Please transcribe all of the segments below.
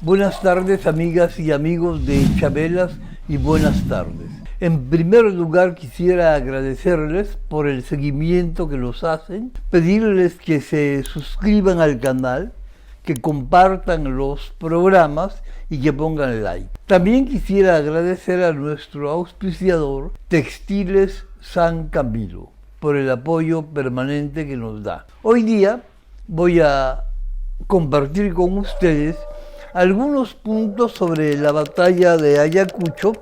Buenas tardes, amigas y amigos de Chabelas, y buenas tardes. En primer lugar, quisiera agradecerles por el seguimiento que nos hacen, pedirles que se suscriban al canal, que compartan los programas y que pongan like. También quisiera agradecer a nuestro auspiciador, Textiles San Camilo, por el apoyo permanente que nos da. Hoy día voy a compartir con ustedes algunos puntos sobre la batalla de Ayacucho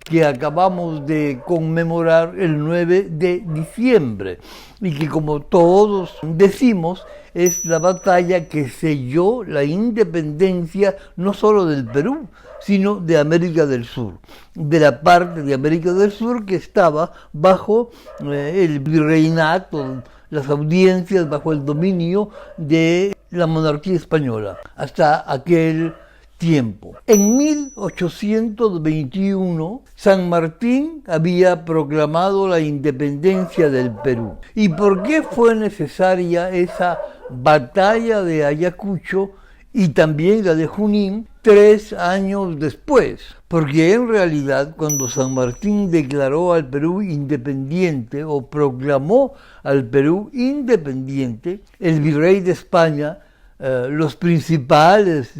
que acabamos de conmemorar el 9 de diciembre y que, como todos decimos, es la batalla que selló la independencia no solo del Perú, sino de América del Sur, de la parte de América del Sur que estaba bajo el virreinato, las audiencias, bajo el dominio de la monarquía española, hasta aquel tiempo. En 1821, San Martín había proclamado la independencia del Perú. ¿Y por qué fue necesaria esa batalla de Ayacucho y también la de Junín 3 años después? Porque en realidad, cuando San Martín declaró al Perú independiente o proclamó al Perú independiente, el virrey de España, los principales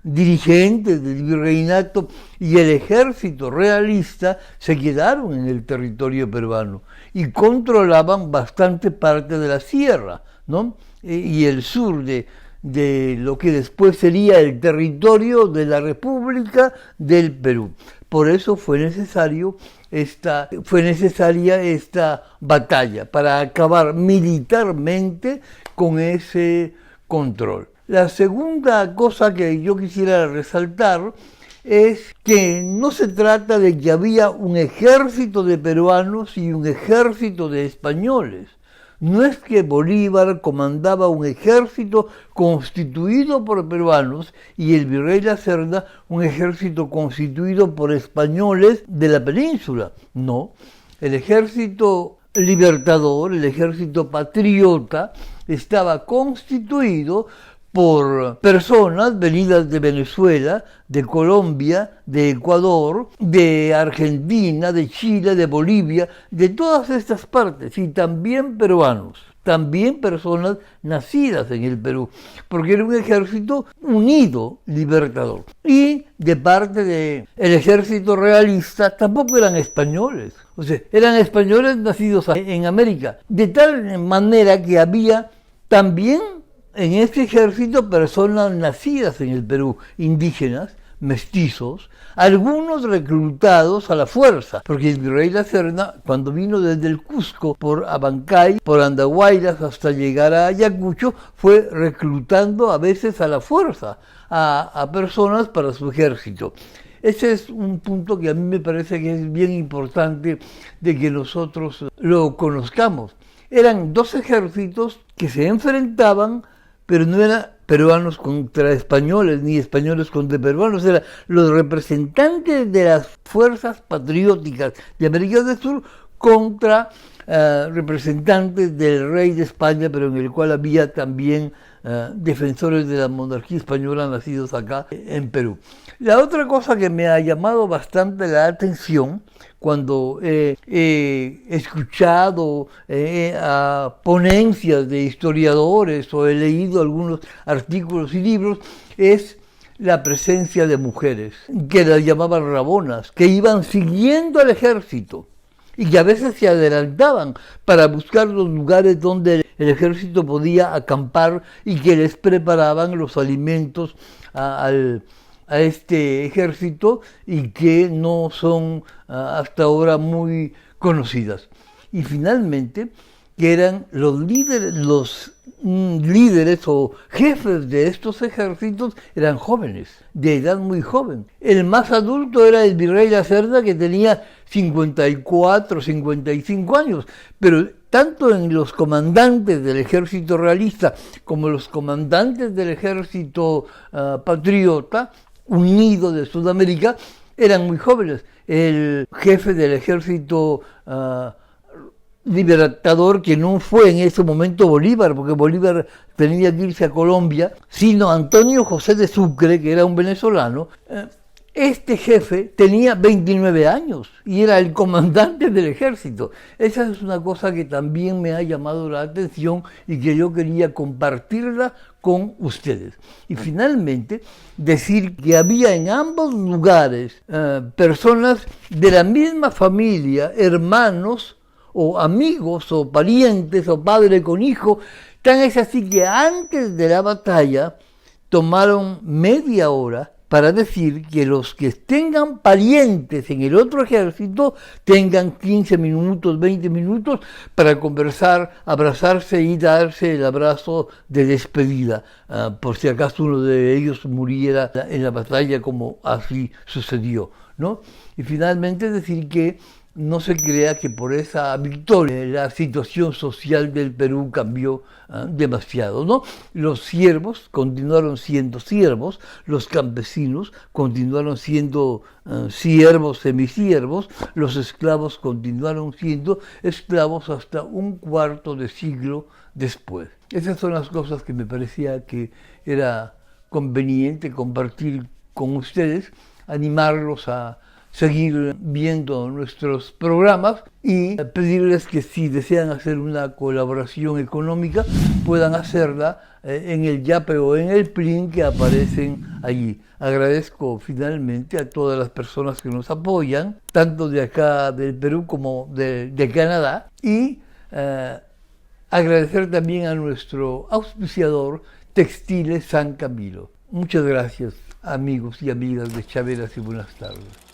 dirigentes del virreinato y el ejército realista se quedaron en el territorio peruano y controlaban bastante parte de la sierra, ¿no? Y el sur de lo que después sería el territorio de la República del Perú. Por eso fue necesaria esta batalla, para acabar militarmente con ese control. La segunda cosa que yo quisiera resaltar es que no se trata de que había un ejército de peruanos y un ejército de españoles. No es que Bolívar comandaba un ejército constituido por peruanos y el virrey La Cerda un ejército constituido por españoles de la península. No, el ejército libertador, el ejército patriota, estaba constituido por personas venidas de Venezuela, de Colombia, de Ecuador, de Argentina, de Chile, de Bolivia, de todas estas partes, y también peruanos, también personas nacidas en el Perú, porque era un ejército unido, libertador. Y de parte del ejército realista tampoco eran españoles, o sea, eran españoles nacidos en América, de tal manera que había también en este ejército personas nacidas en el Perú, indígenas, mestizos, algunos reclutados a la fuerza, porque el virrey La Serna, cuando vino desde el Cusco por Abancay, por Andahuaylas hasta llegar a Ayacucho, fue reclutando a veces a la fuerza a personas para su ejército. Ese es un punto que a mí me parece que es bien importante de que nosotros lo conozcamos. Eran dos ejércitos que se enfrentaban, pero no eran peruanos contra españoles, ni españoles contra peruanos, eran los representantes de las fuerzas patrióticas de América del Sur contra representantes del rey de España, pero en el cual había también defensores de la monarquía española nacidos acá en Perú. La otra cosa que me ha llamado bastante la atención cuando he escuchado a ponencias de historiadores o he leído algunos artículos y libros es la presencia de mujeres, que las llamaban rabonas, que iban siguiendo al ejército y que a veces se adelantaban para buscar los lugares donde el ejército podía acampar y que les preparaban los alimentos a este ejército y que no son hasta ahora muy conocidas. Y finalmente, que eran los líderes o jefes de estos ejércitos eran jóvenes, de edad muy joven. El más adulto era el virrey La Cerda, que tenía 54, 55 años, pero tanto en los comandantes del ejército realista como los comandantes del ejército patriota unido de Sudamérica eran muy jóvenes. El jefe del ejército libertador que no fue en ese momento Bolívar, porque Bolívar tenía que irse a Colombia, sino Antonio José de Sucre, que era un venezolano. Este jefe tenía 29 años y era el comandante del ejército. Esa es una cosa que también me ha llamado la atención y que yo quería compartirla con ustedes. Y finalmente, decir que había en ambos lugares personas de la misma familia, hermanos o amigos o parientes o padre con hijo. Tan es así que antes de la batalla tomaron media hora para decir que los que tengan parientes en el otro ejército tengan 15 minutos, 20 minutos para conversar, abrazarse y darse el abrazo de despedida, por si acaso uno de ellos muriera en la batalla, como así sucedió, ¿no? Y finalmente decir que no se crea que por esa victoria la situación social del Perú cambió demasiado, ¿no? Los siervos continuaron siendo siervos, los campesinos continuaron siendo siervos, semisiervos, los esclavos continuaron siendo esclavos hasta un cuarto de siglo después. Esas son las cosas que me parecía que era conveniente compartir con ustedes, animarlos a seguir viendo nuestros programas y pedirles que si desean hacer una colaboración económica puedan hacerla en el Yape o en el PLIN que aparecen allí. Agradezco finalmente a todas las personas que nos apoyan, tanto de acá del Perú como de Canadá, y agradecer también a nuestro auspiciador Textiles San Camilo. Muchas gracias, amigos y amigas de Chaveras, y buenas tardes.